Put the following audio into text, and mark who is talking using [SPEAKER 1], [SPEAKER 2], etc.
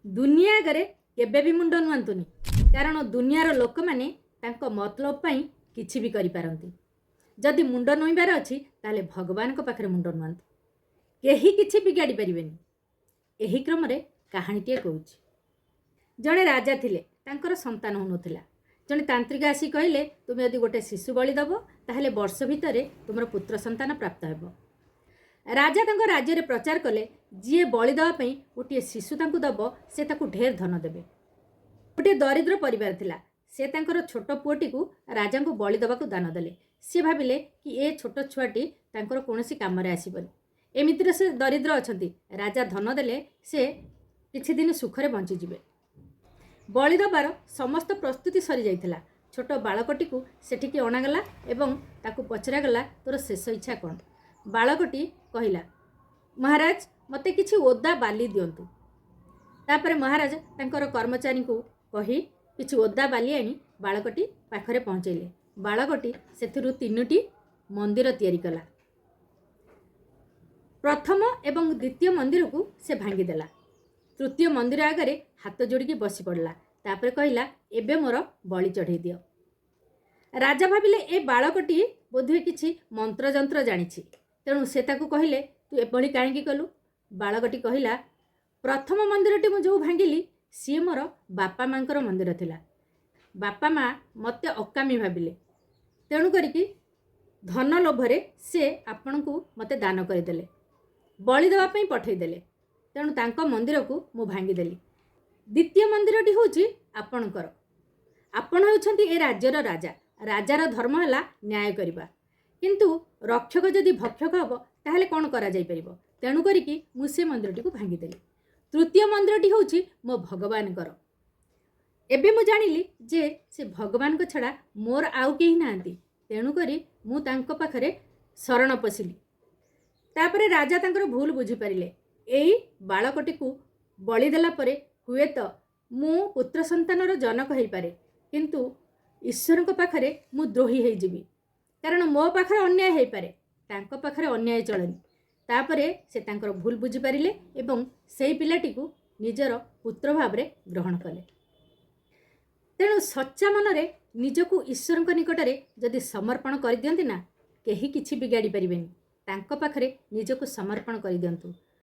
[SPEAKER 1] दुनिया आगे केबे भी मुंड नुआंतुनी कारण दुनियार लोक माने तांको मतलब पाई किछि भी करि पारंती। जदि मुंड नुइबार अछि ताले भगवान को पाखरे मुंड नुआंतु, केही किछि बिगाड़ी परिबेनी। एही क्रम रे कहानीटिए कहूछि। जड़े राजा थिले, तांकर संतान होनुथिला। जड़े तांत्रिक आसी कहले तुम यदि गोटे शिशु बलि दब ताहले वर्ष भितर तुमर पुत्र संतान प्राप्त हेबो। राजा तांको राज्य रे प्रचार कले जी बलि दवा पई गोटे शिशु तांको दब से ताकू ढेर धन देबे। गोटे दरिद्र परिवार थिला, से तांकर छोट पुओटी को राजा को बलि दवा को दान देले। सी भाविले कि ए छोट छुआटी तांकर कोनोसी काम रे आसीबनी, एमितिर से दरिद्र अछंती। राजा धन देले से किछि दिन सुखरे बंची जिवे। बलि दबार समस्त प्रस्तुति सरी जाइथिला। छोट बालकटी को सेठिकी अणागला एवं ताकू पचरा गला तोर शेष इच्छा कौन। बालकटी कहिला, महाराज मते किछि ओदा बाली दियंतु। तापरे महाराज तांकर कर्मचारी को कही किछि ओदा बाली आनी बालकटी पाखरे पहुँचैले। बालकटी सेथिरु 3टी मंदिर तैयारी कला। प्रथम एवं द्वितीय मंदिर को से भांगी देला। तृतीय मंदिर आगे हाथ जोड़िकी बसी पड़ला। तापरे कहिला, एबे मोर बलि चढ़ई दियो। राजा भाविले ए बालकटी बोधे किछि मंत्र जंत्र जानिछि, तेणु से ताकू कहिले तू एभली काहेकि कलु। बालकटी कहिला, प्रथम मंदिरटी मु जो भांगिली सी मोर बापा मांकर मंदिर थिला। बापा माँ मते अकामी भाविले, तेणु करिकी धन लोभरे से आपण को मते दान करदेले, बलि देवा पई पठेदेले। तेणु तांको मंदिर को मु भांगीदेली। द्वितीय मंदिरटी होची आपणकर। आपण होउछंती ए राज्यर राजा। राजार धर्म है न्याय करवा, किंतु रक्षक जदि भक्षक हम ताहले कौन करा जाई परिबो। तेणु करिकी मु से मंदिरटी को भांगीदेली। तृतीय मंदिरटी होची मो भगवानकर। एबे मु जानिली जे से भगवान को छड़ा मोर आउ केही नांती, तेणु करी मु तांको पाखरे शरण पशिली। तापरे राजा तांकर भूल बुझी पारिले। एई बालकटी को बलि देला परे हुएत मु पुत्र संतानर जनक हेई पारे, किंतु ईश्वर को पाखरे मु द्रोही हेई जिबी, कारण मो पाखरे अन्याय हेई पारे, तांको पाखरे अन्याय चलनी। तापरे से तांकर भूल बुझी पारिले एवं सेई पिलाटी को निजर पुत्र भावरे ग्रहण कले। तेणु सच्चा मनरे निजको ईश्वर को निकटरे जदि समर्पण कर दियंती ना, केही किछि बिगाड़ी परिबेनी। तांको पाखरे निजको समर्पण कर दियंतु।